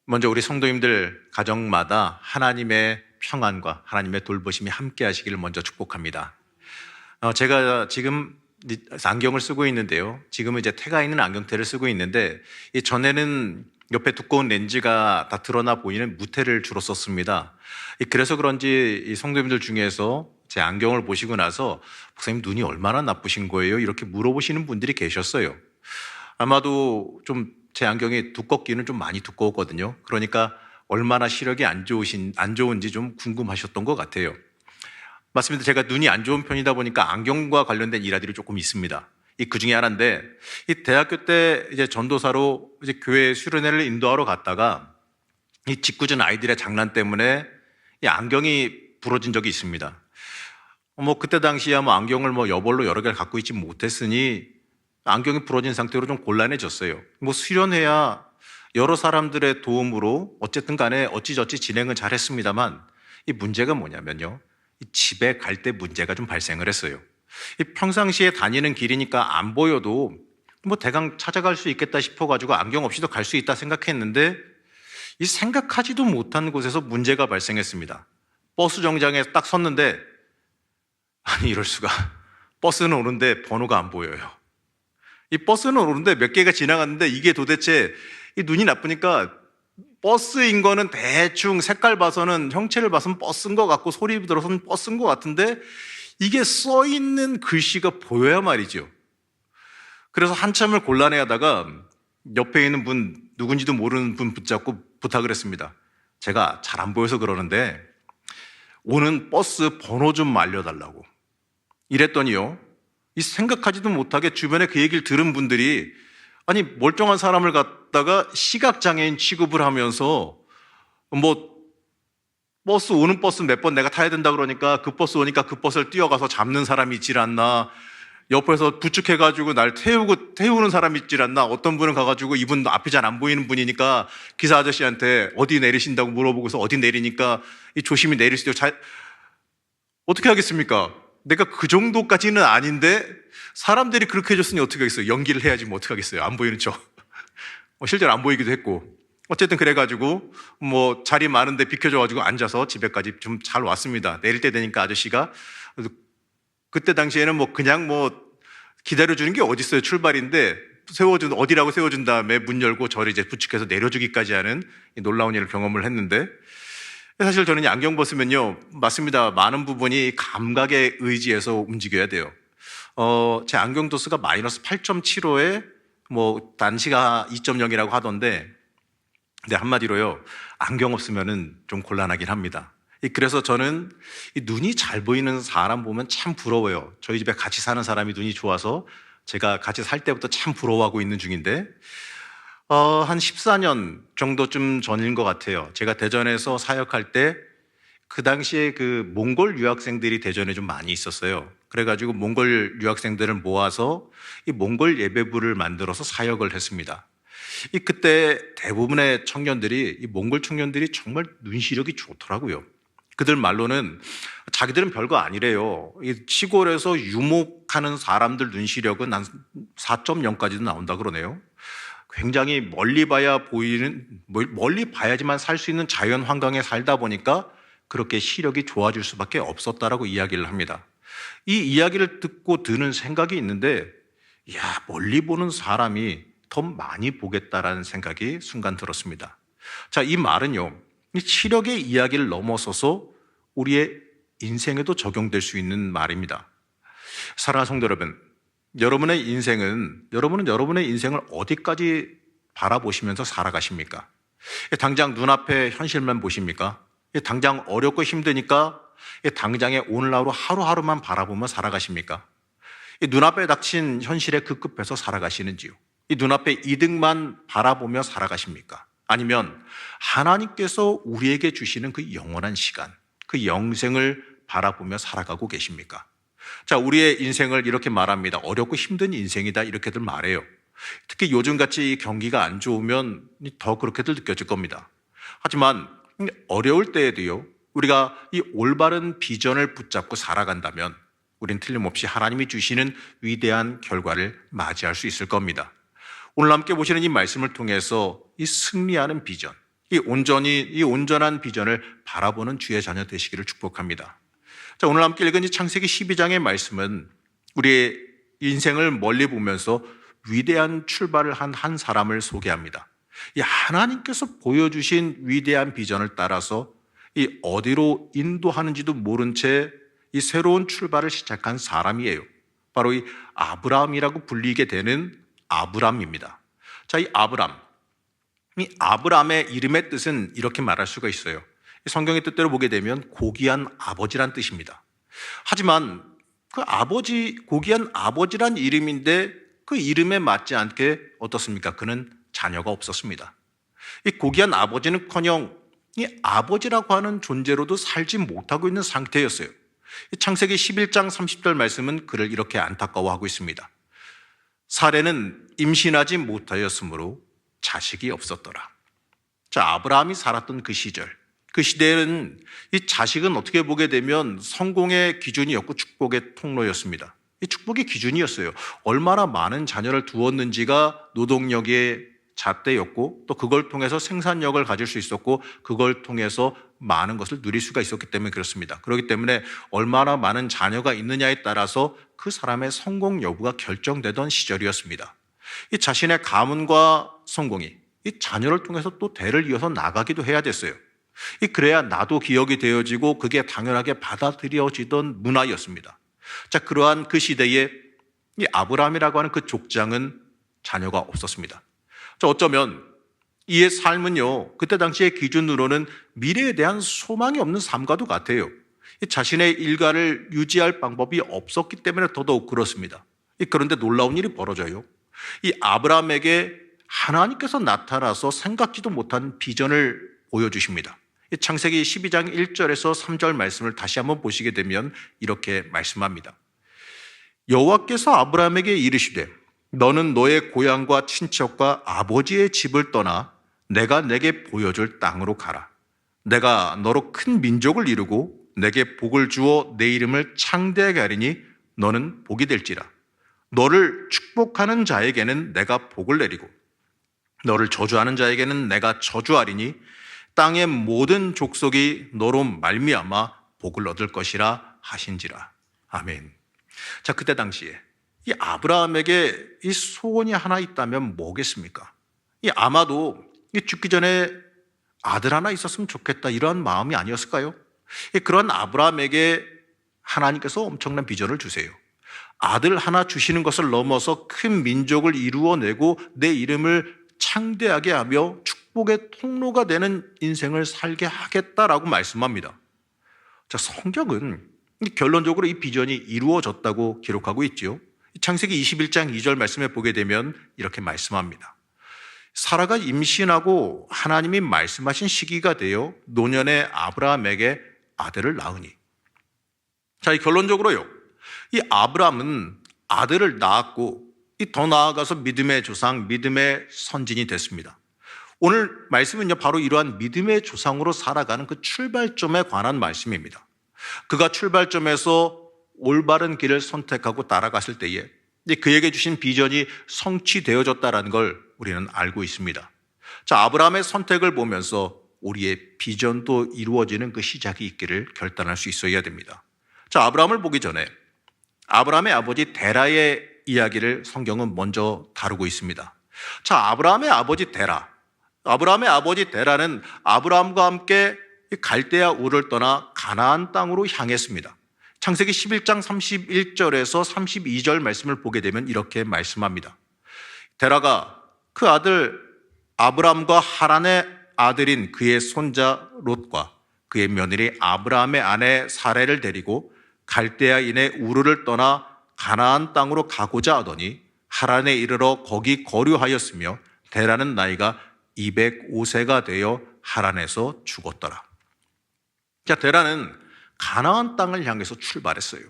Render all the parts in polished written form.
먼저 우리 성도님들 가정마다 하나님의 평안과 하나님의 돌보심이 함께 하시기를 먼저 축복합니다. 제가 지금 안경을 쓰고 있는데요. 지금은 이제 태가 있는 안경테를 쓰고 있는데, 이 전에는 옆에 두꺼운 렌즈가 다 드러나 보이는 무테를 주로 썼습니다. 그래서 그런지 이 성도님들 중에서 제 안경을 보시고 나서 목사님 눈이 얼마나 나쁘신 거예요? 이렇게 물어보시는 분들이 계셨어요. 아마도 좀 제 안경이 두껍기는 좀 많이 두꺼웠거든요. 그러니까 얼마나 시력이 안 좋은지 좀 궁금하셨던 것 같아요. 맞습니다. 제가 눈이 안 좋은 편이다 보니까 안경과 관련된 일화들이 조금 있습니다. 그 중에 하나인데, 이 대학교 때 이제 전도사로 이제 교회 수련회를 인도하러 갔다가 이 짓궂은 아이들의 장난 때문에 이 안경이 부러진 적이 있습니다. 그때 당시야 안경을 여벌로 여러 개를 갖고 있지 못했으니 안경이 부러진 상태로 좀 곤란해졌어요. 수련회야 여러 사람들의 도움으로 어쨌든 간에 어찌저찌 진행은 잘 했습니다만, 이 문제가 뭐냐면요. 이 집에 갈 때 문제가 좀 발생을 했어요. 이 평상시에 다니는 길이니까 안 보여도 대강 찾아갈 수 있겠다 싶어가지고 안경 없이도 갈 수 있다 생각했는데, 이 생각하지도 못한 곳에서 문제가 발생했습니다. 버스 정류장에 딱 섰는데, 아니 이럴 수가. 버스는 오는데 번호가 안 보여요. 이 버스는 오는데 몇 개가 지나갔는데 이게 도대체 이 눈이 나쁘니까 버스인 거는 대충 색깔 봐서는 형체를 봐서는 버스인 것 같고 소리 들어서는 버스인 것 같은데 이게 써 있는 글씨가 보여야 말이죠. 그래서 한참을 곤란해하다가 옆에 있는 분, 누군지도 모르는 분 붙잡고 부탁을 했습니다. 제가 잘 안 보여서 그러는데 오는 버스 번호 좀 알려달라고. 이랬더니요, 이 생각하지도 못하게 주변에 그 얘기를 들은 분들이 아니 멀쩡한 사람을 갖다가 시각장애인 취급을 하면서 버스 오는 버스 몇 번 내가 타야 된다 그러니까 그 버스 오니까 그 버스를 뛰어가서 잡는 사람이 있질 않나, 옆에서 부축해가지고 날 태우는 사람이 있질 않나, 어떤 분은 가가지고 이분 앞이 잘 안 보이는 분이니까 기사 아저씨한테 어디 내리신다고 물어보고서 어디 내리니까 조심히 내릴 수 있도록 어떻게 하겠습니까? 내가 그 정도까지는 아닌데 사람들이 그렇게 해줬으니 어떻게 하겠어요? 연기를 해야지 어떻게 하겠어요? 안 보이는 척. 실제로 안 보이기도 했고. 어쨌든 그래가지고 자리 많은데 비켜줘가지고 앉아서 집에까지 좀 잘 왔습니다. 내릴 때 되니까 아저씨가, 그때 당시에는 그냥 기다려주는 게 어딨어요. 출발인데 어디라고 세워준 다음에 문 열고 저를 이제 부축해서 내려주기까지 하는 이 놀라운 일을 경험을 했는데, 사실 저는 안경 벗으면요, 맞습니다. 많은 부분이 감각에 의지해서 움직여야 돼요. 제 안경 도수가 마이너스 8.75에 단시가 2.0이라고 하던데, 근데 한마디로요, 안경 없으면은 좀 곤란하긴 합니다. 그래서 저는 이 눈이 잘 보이는 사람 보면 참 부러워요. 저희 집에 같이 사는 사람이 눈이 좋아서 제가 같이 살 때부터 참 부러워하고 있는 중인데, 한 14년 정도쯤 전인 것 같아요. 제가 대전에서 사역할 때 그 당시에 그 몽골 유학생들이 대전에 좀 많이 있었어요. 그래가지고 몽골 유학생들을 모아서 이 몽골 예배부를 만들어서 사역을 했습니다. 그때 대부분의 청년들이, 이 몽골 청년들이 정말 눈시력이 좋더라고요. 그들 말로는 자기들은 별거 아니래요. 이 시골에서 유목하는 사람들 눈시력은 한 4.0까지도 나온다 그러네요. 굉장히 멀리 봐야지만 살 수 있는 자연 환경에 살다 보니까 그렇게 시력이 좋아질 수밖에 없었다라고 이야기를 합니다. 이 이야기를 듣고 드는 생각이 있는데, 멀리 보는 사람이 더 많이 보겠다라는 생각이 순간 들었습니다. 자, 이 말은요, 이 시력의 이야기를 넘어서서 우리의 인생에도 적용될 수 있는 말입니다. 사랑하는 성도 여러분, 여러분은 여러분의 인생을 어디까지 바라보시면서 살아가십니까? 당장 눈앞의 현실만 보십니까? 당장 어렵고 힘드니까 당장의 오늘 하루하루만 바라보며 살아가십니까? 눈앞에 닥친 현실에 급급해서 살아가시는지요? 이 눈앞의 이득만 바라보며 살아가십니까? 아니면 하나님께서 우리에게 주시는 그 영원한 시간, 그 영생을 바라보며 살아가고 계십니까? 자, 우리의 인생을 이렇게 말합니다. 어렵고 힘든 인생이다, 이렇게들 말해요. 특히 요즘같이 경기가 안 좋으면 더 그렇게들 느껴질 겁니다. 하지만 어려울 때에도요, 우리가 이 올바른 비전을 붙잡고 살아간다면 우린 틀림없이 하나님이 주시는 위대한 결과를 맞이할 수 있을 겁니다. 오늘 함께 보시는 이 말씀을 통해서 이 승리하는 비전, 이 온전한 비전을 바라보는 주의 자녀 되시기를 축복합니다. 자, 오늘 함께 읽은 이 창세기 12장의 말씀은 우리의 인생을 멀리 보면서 위대한 출발을 한 한 사람을 소개합니다. 이 하나님께서 보여주신 위대한 비전을 따라서 이 어디로 인도하는지도 모른 채 이 새로운 출발을 시작한 사람이에요. 바로 이 아브라함이라고 불리게 되는 아브람입니다. 자, 이 아브람의 이름의 뜻은 이렇게 말할 수가 있어요. 성경의 뜻대로 보게 되면 고귀한 아버지란 뜻입니다. 하지만 그 고귀한 아버지란 이름인데 그 이름에 맞지 않게 어떻습니까? 그는 자녀가 없었습니다. 이 고귀한 아버지는커녕 이 아버지라고 하는 존재로도 살지 못하고 있는 상태였어요. 창세기 11장 30절 말씀은 그를 이렇게 안타까워하고 있습니다. 사레는 임신하지 못하였으므로 자식이 없었더라. 자, 아브라함이 살았던 그 시대에는 이 자식은 어떻게 보게 되면 성공의 기준이었고 축복의 통로였습니다. 이 축복의 기준이었어요. 얼마나 많은 자녀를 두었는지가 노동력의 잣대였고 또 그걸 통해서 생산력을 가질 수 있었고 그걸 통해서 많은 것을 누릴 수가 있었기 때문에 그렇습니다. 그렇기 때문에 얼마나 많은 자녀가 있느냐에 따라서 그 사람의 성공 여부가 결정되던 시절이었습니다. 이 자신의 가문과 성공이 이 자녀를 통해서 또 대를 이어서 나가기도 해야 됐어요. 그래야 나도 기억이 되어지고 그게 당연하게 받아들여지던 문화였습니다. 자, 그러한 그 시대에 이 아브라함이라고 하는 그 족장은 자녀가 없었습니다. 자, 어쩌면 이의 삶은요, 그때 당시의 기준으로는 미래에 대한 소망이 없는 삶과도 같아요. 자신의 일가를 유지할 방법이 없었기 때문에 더더욱 그렇습니다. 그런데 놀라운 일이 벌어져요. 이 아브라함에게 하나님께서 나타나서 생각지도 못한 비전을 보여주십니다. 창세기 12장 1절에서 3절 말씀을 다시 한번 보시게 되면 이렇게 말씀합니다. 여호와께서 아브라함에게 이르시되 너는 너의 고향과 친척과 아버지의 집을 떠나 내가 내게 보여줄 땅으로 가라. 내가 너로 큰 민족을 이루고 내게 복을 주어 내 이름을 창대하게 하리니 너는 복이 될지라. 너를 축복하는 자에게는 내가 복을 내리고 너를 저주하는 자에게는 내가 저주하리니 땅의 모든 족속이 너로 말미암아 복을 얻을 것이라 하신지라. 아멘. 자, 그때 당시에 이 아브라함에게 이 소원이 하나 있다면 뭐겠습니까? 아마도 죽기 전에 아들 하나 있었으면 좋겠다 이러한 마음이 아니었을까요? 그런 아브라함에게 하나님께서 엄청난 비전을 주세요. 아들 하나 주시는 것을 넘어서 큰 민족을 이루어내고 내 이름을 창대하게 하며 축복의 통로가 되는 인생을 살게 하겠다라고 말씀합니다. 자, 성경은 결론적으로 이 비전이 이루어졌다고 기록하고 있죠. 창세기 21장 2절 말씀에 보게 되면 이렇게 말씀합니다. 사라가 임신하고 하나님이 말씀하신 시기가 되어 노년의 아브라함에게 아들을 낳으니. 자, 이 결론적으로요, 이 아브라함은 아들을 낳았고 더 나아가서 믿음의 조상, 믿음의 선진이 됐습니다. 오늘 말씀은요, 바로 이러한 믿음의 조상으로 살아가는 그 출발점에 관한 말씀입니다. 그가 출발점에서 올바른 길을 선택하고 따라갔을 때에 그에게 주신 비전이 성취되어졌다는 걸 우리는 알고 있습니다. 자, 아브라함의 선택을 보면서 우리의 비전도 이루어지는 그 시작이 있기를 결단할 수 있어야 됩니다. 자, 아브라함을 보기 전에 아브라함의 아버지 데라의 이야기를 성경은 먼저 다루고 있습니다. 자, 아브라함의 아버지 데라는 아브라함과 함께 갈대아 우를 떠나 가나안 땅으로 향했습니다. 창세기 11장 31절에서 32절 말씀을 보게 되면 이렇게 말씀합니다. 데라가 그 아들 아브람과 하란의 아들인 그의 손자 롯과 그의 며느리 아브라함의 아내 사레를 데리고 갈대아인의 우르를 떠나 가나안 땅으로 가고자 하더니 하란에 이르러 거기 거류하였으며 데라는 나이가 205세가 되어 하란에서 죽었더라. 자, 데라는 가나안 땅을 향해서 출발했어요.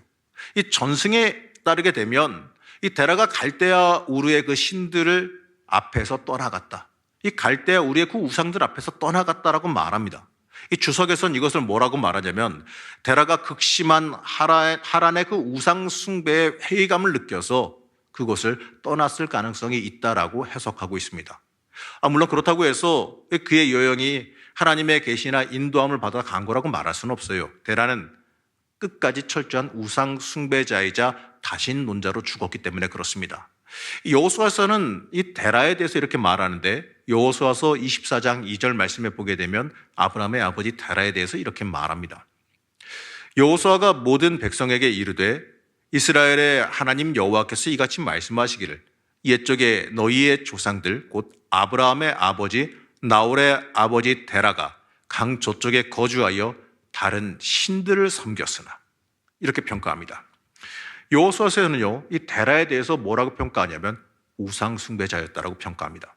이 전승에 따르게 되면 이 데라가 갈대아 우르의 그 신들을 앞에서 떠나갔다. 이 갈대아 우르의 그 우상들 앞에서 떠나갔다라고 말합니다. 이 주석에서는 이것을 뭐라고 말하냐면 데라가 극심한 하란의 그 우상 숭배의 회의감을 느껴서 그것을 떠났을 가능성이 있다라고 해석하고 있습니다. 물론 그렇다고 해서 그의 여행이 하나님의 계시나 인도함을 받아 간 거라고 말할 수는 없어요. 데라는 끝까지 철저한 우상 숭배자이자 다신론자로 죽었기 때문에 그렇습니다. 여호수아서는 이 데라에 대해서 이렇게 말하는데, 여호수아서 24장 2절 말씀에 보게 되면 아브라함의 아버지 데라에 대해서 이렇게 말합니다. 여호수아가 모든 백성에게 이르되 이스라엘의 하나님 여호와께서 이같이 말씀하시기를 옛적에 너희의 조상들 곧 아브라함의 아버지 나홀의 아버지 데라가 강 저쪽에 거주하여 다른 신들을 섬겼으나, 이렇게 평가합니다. 여호수아서는요, 이 데라에 대해서 뭐라고 평가하냐면 우상 숭배자였다라고 평가합니다.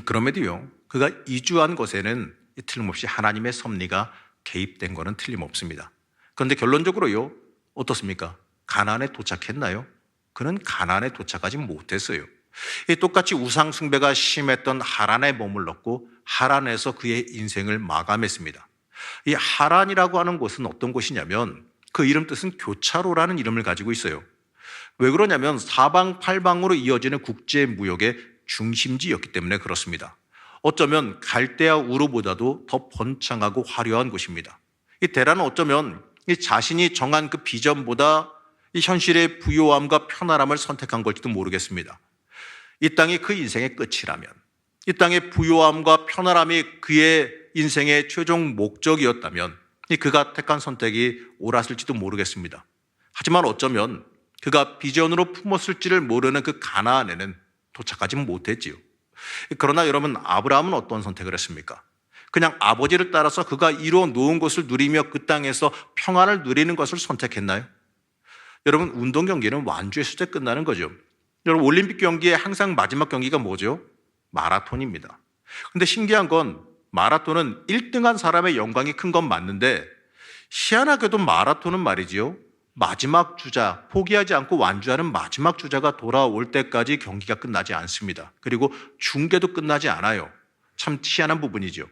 그럼에도요, 그가 이주한 것에는 틀림없이 하나님의 섭리가 개입된 것은 틀림없습니다. 그런데 결론적으로요, 어떻습니까? 가나안에 도착했나요? 그는 가나안에 도착하지 못했어요. 똑같이 우상 숭배가 심했던 하란에 머물렀고 하란에서 그의 인생을 마감했습니다. 이 하란이라고 하는 곳은 어떤 곳이냐면 그 이름 뜻은 교차로라는 이름을 가지고 있어요. 왜 그러냐면 사방팔방으로 이어지는 국제 무역의 중심지였기 때문에 그렇습니다. 어쩌면 갈대아 우르보다도 더 번창하고 화려한 곳입니다. 이 데라는 어쩌면 이 자신이 정한 그 비전보다 이 현실의 부요함과 편안함을 선택한 걸지도 모르겠습니다. 이 땅이 그 인생의 끝이라면, 이 땅의 부요함과 편안함이 그의 인생의 최종 목적이었다면 그가 택한 선택이 옳았을지도 모르겠습니다. 하지만 어쩌면 그가 비전으로 품었을지를 모르는 그 가나안에는 도착하지 못했지요. 그러나 여러분, 아브라함은 어떤 선택을 했습니까? 그냥 아버지를 따라서 그가 이루어 놓은 것을 누리며 그 땅에서 평안을 누리는 것을 선택했나요? 여러분, 운동 경기는 완주했을 때 끝나는 거죠. 여러분, 올림픽 경기의 항상 마지막 경기가 뭐죠? 마라톤입니다. 근데 신기한 건 마라톤은 1등한 사람의 영광이 큰 건 맞는데, 희한하게도 마라톤은 말이지요, 마지막 주자, 포기하지 않고 완주하는 마지막 주자가 돌아올 때까지 경기가 끝나지 않습니다. 그리고 중계도 끝나지 않아요. 참 희한한 부분이죠.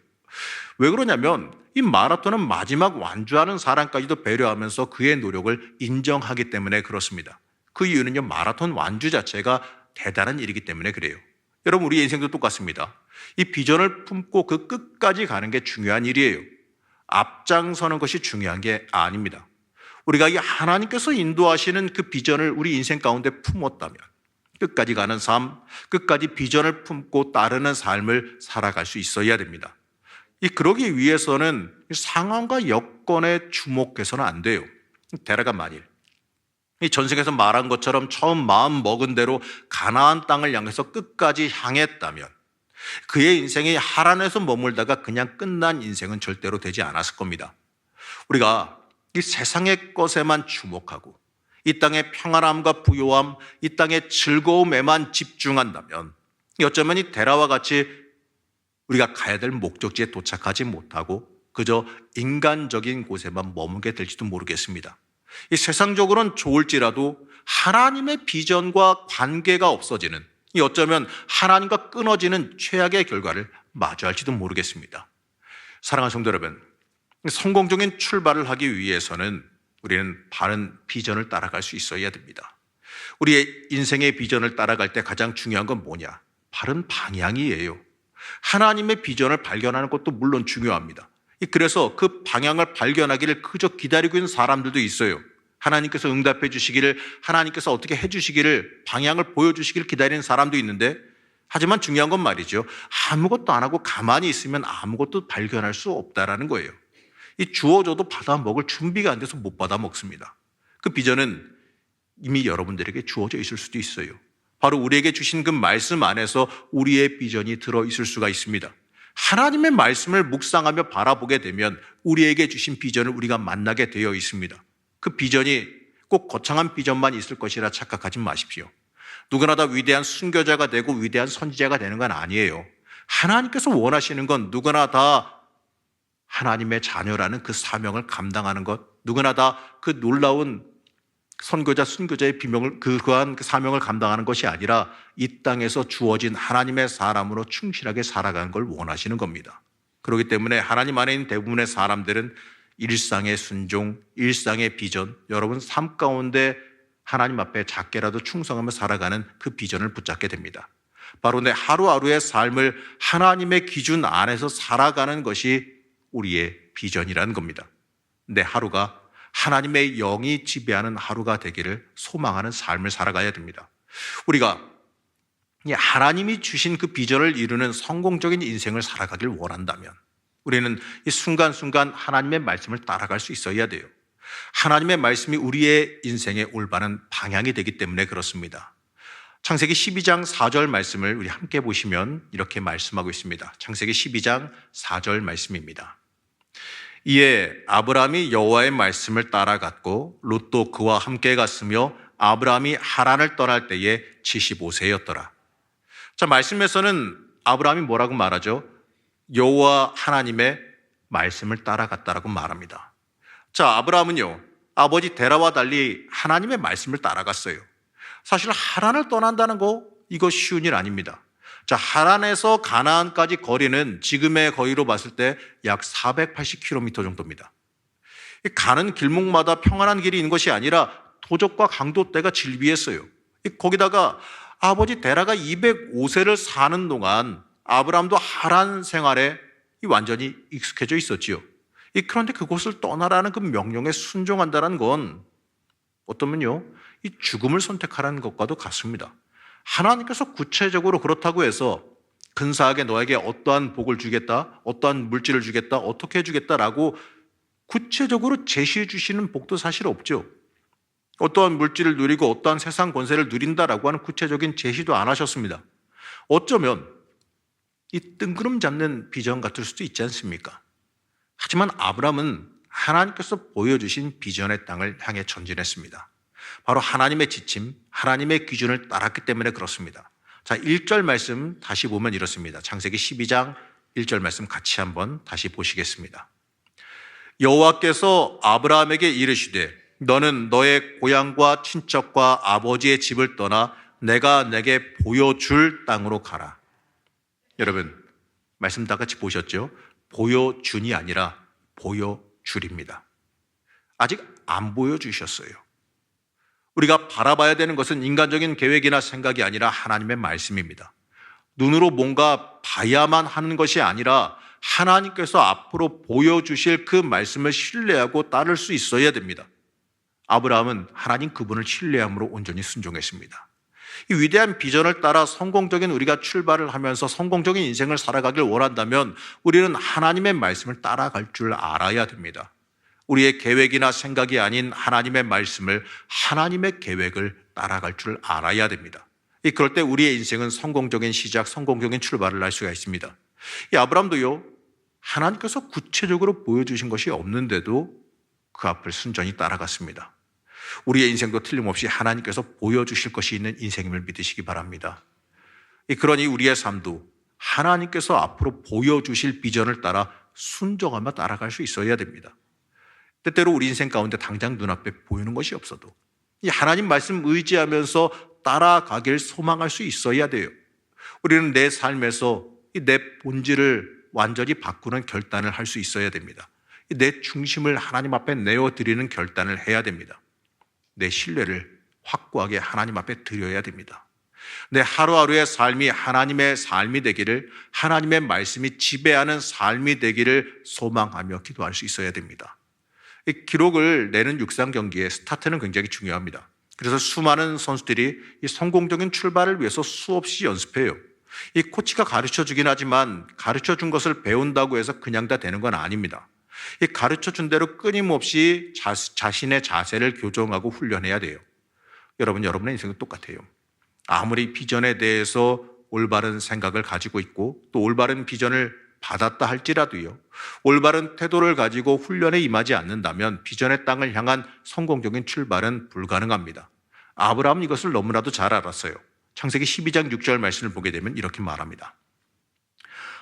왜 그러냐면 이 마라톤은 마지막 완주하는 사람까지도 배려하면서 그의 노력을 인정하기 때문에 그렇습니다. 그 이유는요, 마라톤 완주 자체가 대단한 일이기 때문에 그래요. 여러분, 우리 인생도 똑같습니다. 이 비전을 품고 그 끝까지 가는 게 중요한 일이에요. 앞장서는 것이 중요한 게 아닙니다. 우리가 이 하나님께서 인도하시는 그 비전을 우리 인생 가운데 품었다면 끝까지 가는 삶, 끝까지 비전을 품고 따르는 삶을 살아갈 수 있어야 됩니다. 그러기 위해서는 상황과 여건에 주목해서는 안 돼요. 데라가 만일 이 전생에서 말한 것처럼 처음 마음 먹은 대로 가나안 땅을 향해서 끝까지 향했다면 그의 인생이 하란에서 머물다가 그냥 끝난 인생은 절대로 되지 않았을 겁니다. 우리가 이 세상의 것에만 주목하고 이 땅의 평안함과 부요함, 이 땅의 즐거움에만 집중한다면 어쩌면 이 데라와 같이 우리가 가야 될 목적지에 도착하지 못하고 그저 인간적인 곳에만 머물게 될지도 모르겠습니다. 이 세상적으로는 좋을지라도 하나님의 비전과 관계가 없어지는, 이 어쩌면 하나님과 끊어지는 최악의 결과를 마주할지도 모르겠습니다. 사랑하는 성도 여러분, 성공적인 출발을 하기 위해서는 우리는 바른 비전을 따라갈 수 있어야 됩니다. 우리의 인생의 비전을 따라갈 때 가장 중요한 건 뭐냐? 바른 방향이에요. 하나님의 비전을 발견하는 것도 물론 중요합니다. 그래서 그 방향을 발견하기를 그저 기다리고 있는 사람들도 있어요. 하나님께서 응답해 주시기를, 하나님께서 어떻게 해 주시기를, 방향을 보여주시기를 기다리는 사람도 있는데, 하지만 중요한 건 말이죠, 아무것도 안 하고 가만히 있으면 아무것도 발견할 수 없다라는 거예요. 이 주어져도 받아 먹을 준비가 안 돼서 못 받아 먹습니다. 그 비전은 이미 여러분들에게 주어져 있을 수도 있어요. 바로 우리에게 주신 그 말씀 안에서 우리의 비전이 들어있을 수가 있습니다. 하나님의 말씀을 묵상하며 바라보게 되면 우리에게 주신 비전을 우리가 만나게 되어 있습니다. 그 비전이 꼭 거창한 비전만 있을 것이라 착각하지 마십시오. 누구나 다 위대한 순교자가 되고 위대한 선지자가 되는 건 아니에요. 하나님께서 원하시는 건 누구나 다 하나님의 자녀라는 그 사명을 감당하는 것, 누구나 다 그 놀라운 선교자, 순교자의 비명을, 그러한 그 사명을 감당하는 것이 아니라 이 땅에서 주어진 하나님의 사람으로 충실하게 살아가는 걸 원하시는 겁니다. 그렇기 때문에 하나님 안에 있는 대부분의 사람들은 일상의 순종, 일상의 비전, 여러분 삶 가운데 하나님 앞에 작게라도 충성하며 살아가는 그 비전을 붙잡게 됩니다. 바로 내 하루하루의 삶을 하나님의 기준 안에서 살아가는 것이 우리의 비전이라는 겁니다. 내 하루가 하나님의 영이 지배하는 하루가 되기를 소망하는 삶을 살아가야 됩니다. 우리가 하나님이 주신 그 비전을 이루는 성공적인 인생을 살아가길 원한다면 우리는 이 순간순간 하나님의 말씀을 따라갈 수 있어야 돼요. 하나님의 말씀이 우리의 인생의 올바른 방향이 되기 때문에 그렇습니다. 창세기 12장 4절 말씀을 우리 함께 보시면 이렇게 말씀하고 있습니다. 창세기 12장 4절 말씀입니다. 이에 아브라함이 여호와의 말씀을 따라갔고 롯도 그와 함께 갔으며 아브라함이 하란을 떠날 때에 75세였더라. 자, 말씀에서는 아브라함이 뭐라고 말하죠? 여호와 하나님의 말씀을 따라갔다라고 말합니다. 자, 아브라함은요, 아버지 데라와 달리 하나님의 말씀을 따라갔어요. 사실 하란을 떠난다는 거 이거 쉬운 일 아닙니다. 자, 하란에서 가나안까지 거리는 지금의 거리로 봤을 때 약 480km 정도입니다. 가는 길목마다 평안한 길이 있는 것이 아니라 도적과 강도떼가 질비했어요. 거기다가 아버지 데라가 205세를 사는 동안 아브라함도 하란 생활에 완전히 익숙해져 있었지요. 그런데 그곳을 떠나라는 그 명령에 순종한다는 건 어떠면요, 이 죽음을 선택하라는 것과도 같습니다. 하나님께서 구체적으로 그렇다고 해서 근사하게 너에게 어떠한 복을 주겠다, 어떠한 물질을 주겠다, 어떻게 해주겠다라고 구체적으로 제시해 주시는 복도 사실 없죠. 어떠한 물질을 누리고 어떠한 세상 권세를 누린다라고 하는 구체적인 제시도 안 하셨습니다. 어쩌면 이 뜬구름 잡는 비전 같을 수도 있지 않습니까? 하지만 아브라함은 하나님께서 보여주신 비전의 땅을 향해 전진했습니다. 바로 하나님의 지침, 하나님의 기준을 따랐기 때문에 그렇습니다. 자, 1절 말씀 다시 보면 이렇습니다. 창세기 12장 1절 말씀 같이 한번 다시 보시겠습니다. 여호와께서 아브라함에게 이르시되 너는 너의 고향과 친척과 아버지의 집을 떠나 내가 내게 보여줄 땅으로 가라. 여러분, 말씀 다 같이 보셨죠? 보여준이 아니라 보여줄입니다. 아직 안 보여주셨어요. 우리가 바라봐야 되는 것은 인간적인 계획이나 생각이 아니라 하나님의 말씀입니다. 눈으로 뭔가 봐야만 하는 것이 아니라 하나님께서 앞으로 보여주실 그 말씀을 신뢰하고 따를 수 있어야 됩니다. 아브라함은 하나님 그분을 신뢰함으로 온전히 순종했습니다. 이 위대한 비전을 따라 성공적인 우리가 출발을 하면서 성공적인 인생을 살아가길 원한다면 우리는 하나님의 말씀을 따라갈 줄 알아야 됩니다. 우리의 계획이나 생각이 아닌 하나님의 말씀을, 하나님의 계획을 따라갈 줄 알아야 됩니다. 그럴 때 우리의 인생은 성공적인 시작, 성공적인 출발을 할 수가 있습니다. 이 아브라함도요, 하나님께서 구체적으로 보여주신 것이 없는데도 그 앞을 순전히 따라갔습니다. 우리의 인생도 틀림없이 하나님께서 보여주실 것이 있는 인생임을 믿으시기 바랍니다. 그러니 우리의 삶도 하나님께서 앞으로 보여주실 비전을 따라 순종하며 따라갈 수 있어야 됩니다. 때때로 우리 인생 가운데 당장 눈앞에 보이는 것이 없어도 이 하나님 말씀 의지하면서 따라가길 소망할 수 있어야 돼요. 우리는 내 삶에서 내 본질을 완전히 바꾸는 결단을 할 수 있어야 됩니다. 내 중심을 하나님 앞에 내어드리는 결단을 해야 됩니다. 내 신뢰를 확고하게 하나님 앞에 드려야 됩니다. 내 하루하루의 삶이 하나님의 삶이 되기를, 하나님의 말씀이 지배하는 삶이 되기를 소망하며 기도할 수 있어야 됩니다. 이 기록을 내는 육상 경기의 스타트는 굉장히 중요합니다. 그래서 수많은 선수들이 이 성공적인 출발을 위해서 수없이 연습해요. 이 코치가 가르쳐 주긴 하지만 가르쳐 준 것을 배운다고 해서 그냥 다 되는 건 아닙니다. 이 가르쳐 준 대로 끊임없이 자신의 자세를 교정하고 훈련해야 돼요. 여러분의 인생은 똑같아요. 아무리 비전에 대해서 올바른 생각을 가지고 있고 또 올바른 비전을 받았다 할지라도요, 올바른 태도를 가지고 훈련에 임하지 않는다면 비전의 땅을 향한 성공적인 출발은 불가능합니다. 아브라함은 이것을 너무나도 잘 알았어요. 창세기 12장 6절 말씀을 보게 되면 이렇게 말합니다.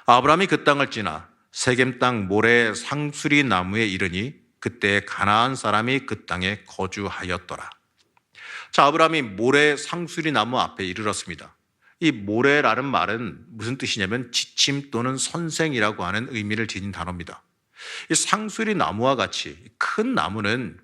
아브라함이 그 땅을 지나 세겜 땅 모래 상수리 나무에 이르니 그때 가나안 사람이 그 땅에 거주하였더라. 자, 아브라함이 모래 상수리 나무 앞에 이르렀습니다. 이 모래라는 말은 무슨 뜻이냐면 지침 또는 선생이라고 하는 의미를 지닌 단어입니다. 이 상수리 나무와 같이 큰 나무는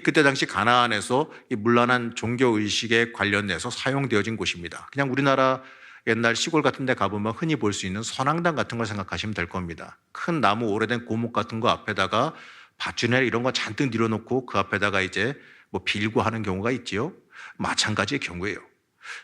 그때 당시 가나안에서 이 문란한 종교 의식에 관련돼서 사용되어진 곳입니다. 그냥 우리나라 옛날 시골 같은 데 가보면 흔히 볼 수 있는 선앙당 같은 걸 생각하시면 될 겁니다. 큰 나무, 오래된 고목 같은 거 앞에다가 밧줄이나 이런 거 잔뜩 밀어놓고 그 앞에다가 이제 뭐 빌고 하는 경우가 있지요. 마찬가지의 경우예요.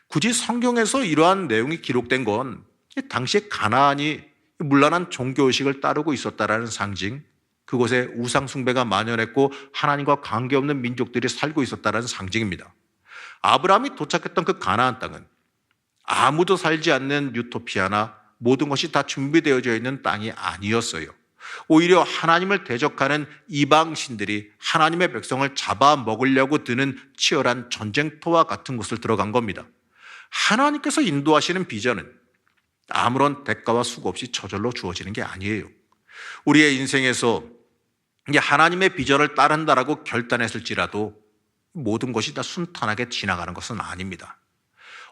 굳이 성경에서 이러한 내용이 기록된 건 당시에 가나안이 문란한 종교의식을 따르고 있었다라는 상징, 그곳에 우상 숭배가 만연했고 하나님과 관계없는 민족들이 살고 있었다라는 상징입니다. 아브라함이 도착했던 그 가나안 땅은 아무도 살지 않는 유토피아나 모든 것이 다 준비되어져 있는 땅이 아니었어요. 오히려 하나님을 대적하는 이방신들이 하나님의 백성을 잡아먹으려고 드는 치열한 전쟁터와 같은 곳을 들어간 겁니다. 하나님께서 인도하시는 비전은 아무런 대가와 수고 없이 저절로 주어지는 게 아니에요. 우리의 인생에서 하나님의 비전을 따른다라고 결단했을지라도 모든 것이 다 순탄하게 지나가는 것은 아닙니다.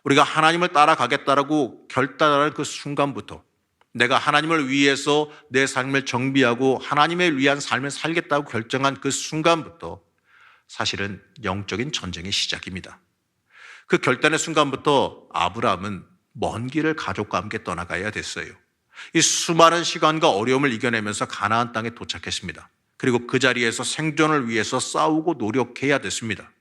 우리가 하나님을 따라가겠다라고 결단하는 그 순간부터 내가 하나님을 위해서 내 삶을 정비하고 하나님을 위한 삶을 살겠다고 결정한 그 순간부터 사실은 영적인 전쟁의 시작입니다. 그 결단의 순간부터 아브라함은 먼 길을 가족과 함께 떠나가야 됐어요. 이 수많은 시간과 어려움을 이겨내면서 가나안 땅에 도착했습니다. 그리고 그 자리에서 생존을 위해서 싸우고 노력해야 됐습니다.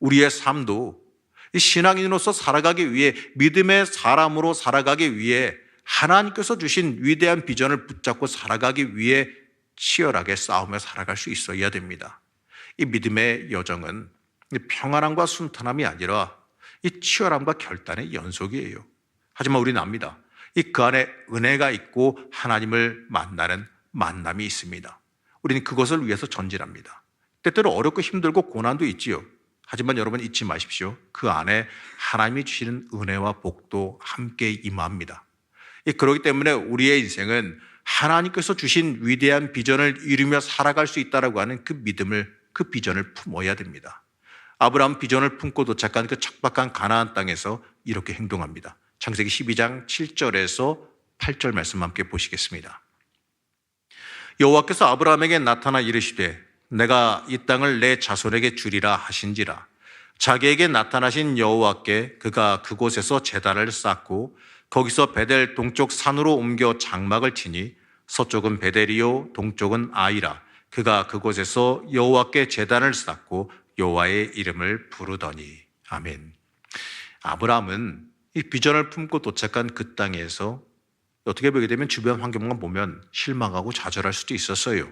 우리의 삶도 이 신앙인으로서 살아가기 위해, 믿음의 사람으로 살아가기 위해 하나님께서 주신 위대한 비전을 붙잡고 살아가기 위해 치열하게 싸우며 살아갈 수 있어야 됩니다. 이 믿음의 여정은 평안함과 순탄함이 아니라 이 치열함과 결단의 연속이에요. 하지만 우리는 압니다. 그 안에 은혜가 있고 하나님을 만나는 만남이 있습니다. 우리는 그것을 위해서 전진합니다. 때때로 어렵고 힘들고 고난도 있지요. 하지만 여러분 잊지 마십시오. 그 안에 하나님이 주시는 은혜와 복도 함께 임합니다. 그렇기 때문에 우리의 인생은 하나님께서 주신 위대한 비전을 이루며 살아갈 수 있다라고 하는 그 믿음을, 그 비전을 품어야 됩니다. 아브라함 비전을 품고 도착한 그 척박한 가나안 땅에서 이렇게 행동합니다. 창세기 12장 7절에서 8절 말씀 함께 보시겠습니다. 여호와께서 아브라함에게 나타나 이르시되 내가 이 땅을 내 자손에게 주리라 하신지라. 자기에게 나타나신 여호와께 그가 그곳에서 제단을 쌓고 거기서 베델 동쪽 산으로 옮겨 장막을 치니 서쪽은 베델이요 동쪽은 아이라. 그가 그곳에서 여호와께 제단을 쌓고 여호와의 이름을 부르더니. 아멘. 아브라함은 이 비전을 품고 도착한 그 땅에서 어떻게 보게 되면 주변 환경만 보면 실망하고 좌절할 수도 있었어요.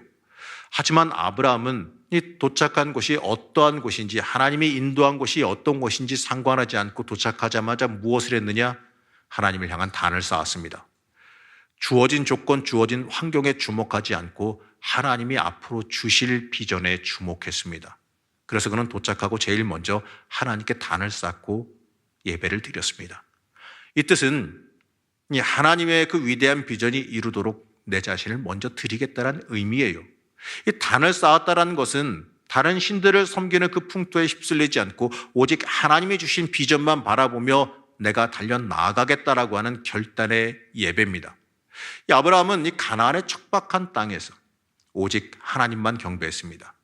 하지만 아브라함은 이 도착한 곳이 어떠한 곳인지, 하나님이 인도한 곳이 어떤 곳인지 상관하지 않고 도착하자마자 무엇을 했느냐? 하나님을 향한 단을 쌓았습니다. 주어진 조건, 주어진 환경에 주목하지 않고 하나님이 앞으로 주실 비전에 주목했습니다. 그래서 그는 도착하고 제일 먼저 하나님께 단을 쌓고 예배를 드렸습니다. 이 뜻은 하나님의 그 위대한 비전이 이루도록 내 자신을 먼저 드리겠다는 의미예요. 이 단을 쌓았다는 것은 다른 신들을 섬기는 그 풍토에 휩쓸리지 않고 오직 하나님이 주신 비전만 바라보며 내가 달려 나아가겠다라고 하는 결단의 예배입니다. 이 아브라함은 이 가나안의 척박한 땅에서 오직 하나님만 경배했습니다.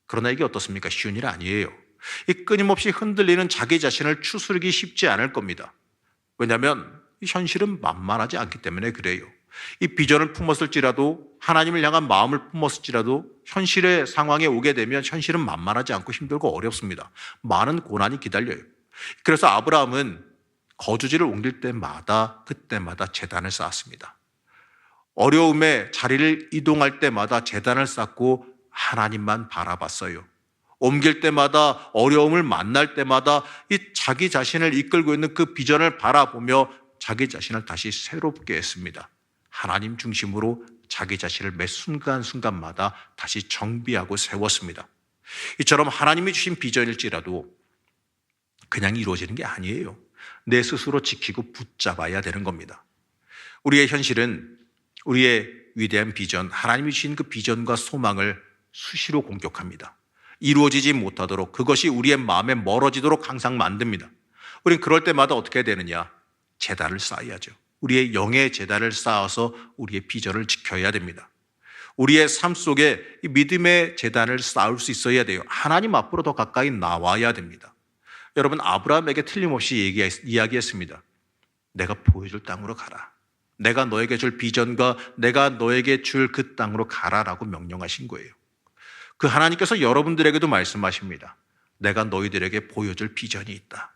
그러나 이게 어떻습니까? 쉬운 일 아니에요. 이 끊임없이 흔들리는 자기 자신을 추스르기 쉽지 않을 겁니다. 왜냐하면 현실은 만만하지 않기 때문에 그래요. 이 비전을 품었을지라도, 하나님을 향한 마음을 품었을지라도 현실의 상황에 오게 되면 현실은 만만하지 않고 힘들고 어렵습니다. 많은 고난이 기다려요. 그래서 아브라함은 거주지를 옮길 때마다 그때마다 제단을 쌓았습니다. 어려움에 자리를 이동할 때마다 제단을 쌓고 하나님만 바라봤어요. 옮길 때마다, 어려움을 만날 때마다 이 자기 자신을 이끌고 있는 그 비전을 바라보며 자기 자신을 다시 새롭게 했습니다. 하나님 중심으로 자기 자신을 매 순간순간마다 다시 정비하고 세웠습니다. 이처럼 하나님이 주신 비전일지라도 그냥 이루어지는 게 아니에요. 내 스스로 지키고 붙잡아야 되는 겁니다. 우리의 현실은 우리의 위대한 비전, 하나님이 주신 그 비전과 소망을 수시로 공격합니다. 이루어지지 못하도록, 그것이 우리의 마음에 멀어지도록 항상 만듭니다. 우린 그럴 때마다 어떻게 해야 되느냐? 제단을 쌓아야죠. 우리의 영의 제단을 쌓아서 우리의 비전을 지켜야 됩니다. 우리의 삶 속에 이 믿음의 제단을 쌓을 수 있어야 돼요. 하나님 앞으로 더 가까이 나와야 됩니다. 여러분, 아브라함에게 틀림없이 이야기했습니다. 내가 보여줄 땅으로 가라. 내가 너에게 줄 비전과 내가 너에게 줄 그 땅으로 가라라고 명령하신 거예요. 그 하나님께서 여러분들에게도 말씀하십니다. 내가 너희들에게 보여줄 비전이 있다.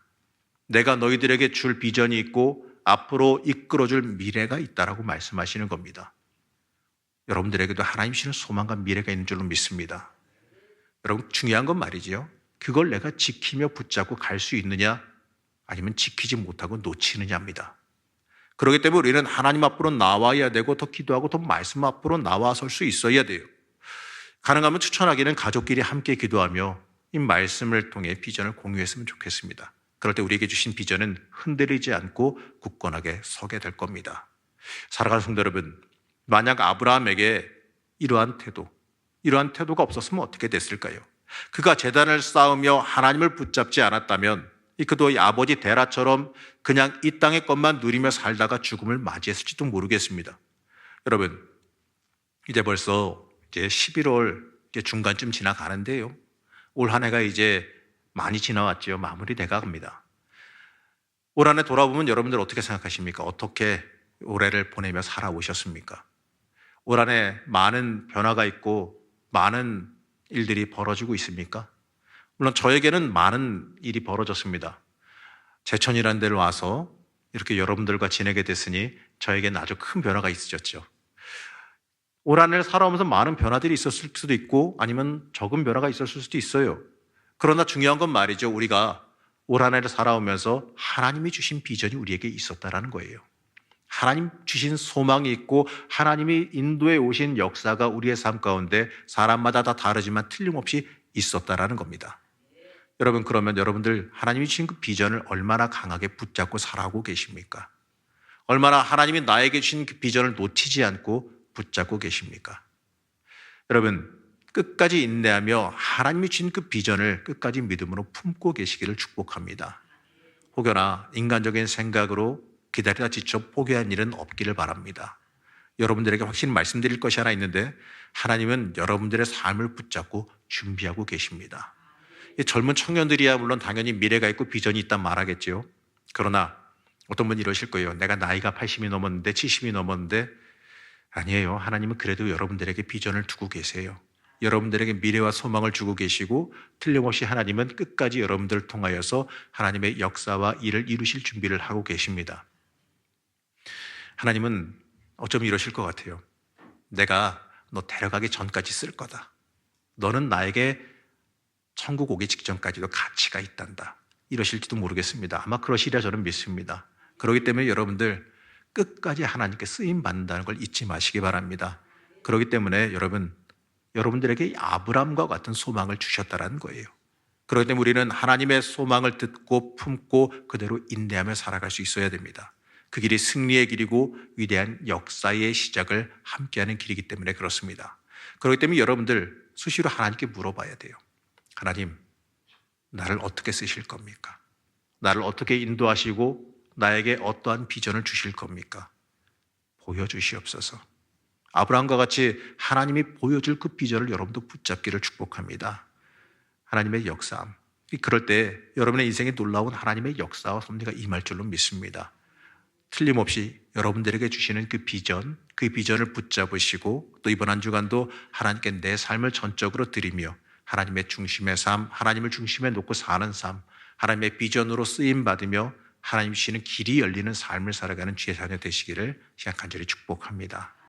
내가 너희들에게 줄 비전이 있고 앞으로 이끌어줄 미래가 있다라고 말씀하시는 겁니다. 여러분들에게도 하나님 주시는 소망과 미래가 있는 줄로 믿습니다. 여러분, 중요한 건 말이지요. 그걸 내가 지키며 붙잡고 갈 수 있느냐 아니면 지키지 못하고 놓치느냐입니다. 그렇기 때문에 우리는 하나님 앞으로 나와야 되고 더 기도하고 더 말씀 앞으로 나와설 수 있어야 돼요. 가능하면 추천하기는 가족끼리 함께 기도하며 이 말씀을 통해 비전을 공유했으면 좋겠습니다. 그럴 때 우리에게 주신 비전은 흔들리지 않고 굳건하게 서게 될 겁니다. 사랑하는 성도 여러분, 만약 아브라함에게 이러한 태도가 없었으면 어떻게 됐을까요? 그가 제단을 쌓으며 하나님을 붙잡지 않았다면 그도 이 아버지 데라처럼 그냥 이 땅의 것만 누리며 살다가 죽음을 맞이했을지도 모르겠습니다. 여러분, 이제 벌써 이제 11월 중간쯤 지나가는데요. 올 한 해가 이제 많이 지나왔죠. 마무리돼가 갑니다. 올 한 해 돌아보면 여러분들 어떻게 생각하십니까? 어떻게 올해를 보내며 살아오셨습니까? 올 한 해 많은 변화가 있고 많은 일들이 벌어지고 있습니까? 물론 저에게는 많은 일이 벌어졌습니다. 제천이라는 데를 와서 이렇게 여러분들과 지내게 됐으니 저에게는 아주 큰 변화가 있으셨죠. 올 한 해를 살아오면서 많은 변화들이 있었을 수도 있고 아니면 적은 변화가 있었을 수도 있어요. 그러나 중요한 건 말이죠. 우리가 올 한 해를 살아오면서 하나님이 주신 비전이 우리에게 있었다라는 거예요. 하나님 주신 소망이 있고 하나님이 인도해 오신 역사가 우리의 삶 가운데 사람마다 다 다르지만 틀림없이 있었다라는 겁니다. 여러분, 그러면 여러분들 하나님이 주신 그 비전을 얼마나 강하게 붙잡고 살아오고 계십니까? 얼마나 하나님이 나에게 주신 그 비전을 놓치지 않고 붙잡고 계십니까? 여러분, 끝까지 인내하며 하나님이 주신 그 비전을 끝까지 믿음으로 품고 계시기를 축복합니다. 혹여나 인간적인 생각으로 기다리다 지쳐 포기한 일은 없기를 바랍니다. 여러분들에게 확실히 말씀드릴 것이 하나 있는데 하나님은 여러분들의 삶을 붙잡고 준비하고 계십니다. 젊은 청년들이야 물론 당연히 미래가 있고 비전이 있단 말하겠죠. 그러나 어떤 분이 이러실 거예요. 내가 나이가 80이 넘었는데 70이 넘었는데 아니에요. 하나님은 그래도 여러분들에게 비전을 두고 계세요. 여러분들에게 미래와 소망을 주고 계시고 틀림없이 하나님은 끝까지 여러분들을 통하여서 하나님의 역사와 일을 이루실 준비를 하고 계십니다. 하나님은 어쩌면 이러실 것 같아요. 내가 너 데려가기 전까지 쓸 거다. 너는 나에게 천국 오기 직전까지도 가치가 있단다. 이러실지도 모르겠습니다. 아마 그러시리라 저는 믿습니다. 그렇기 때문에 여러분들 끝까지 하나님께 쓰임받는다는 걸 잊지 마시기 바랍니다. 그렇기 때문에 여러분들에게 아브라함과 같은 소망을 주셨다는 거예요. 그렇기 때문에 우리는 하나님의 소망을 듣고 품고 그대로 인내하며 살아갈 수 있어야 됩니다. 그 길이 승리의 길이고 위대한 역사의 시작을 함께하는 길이기 때문에 그렇습니다. 그렇기 때문에 여러분들 수시로 하나님께 물어봐야 돼요. 하나님, 나를 어떻게 쓰실 겁니까? 나를 어떻게 인도하시고 나에게 어떠한 비전을 주실 겁니까? 보여주시옵소서. 아브라함과 같이 하나님이 보여줄 그 비전을 여러분도 붙잡기를 축복합니다. 하나님의 역사함. 그럴 때 여러분의 인생에 놀라운 하나님의 역사와 섭리가 임할 줄로 믿습니다. 틀림없이 여러분들에게 주시는 그 비전을 붙잡으시고 또 이번 한 주간도 하나님께 내 삶을 전적으로 드리며 하나님의 중심의 삶, 하나님을 중심에 놓고 사는 삶, 하나님의 비전으로 쓰임받으며 하나님 주시는 길이 열리는 삶을 살아가는 주의 자녀 되시기를 간절히 축복합니다.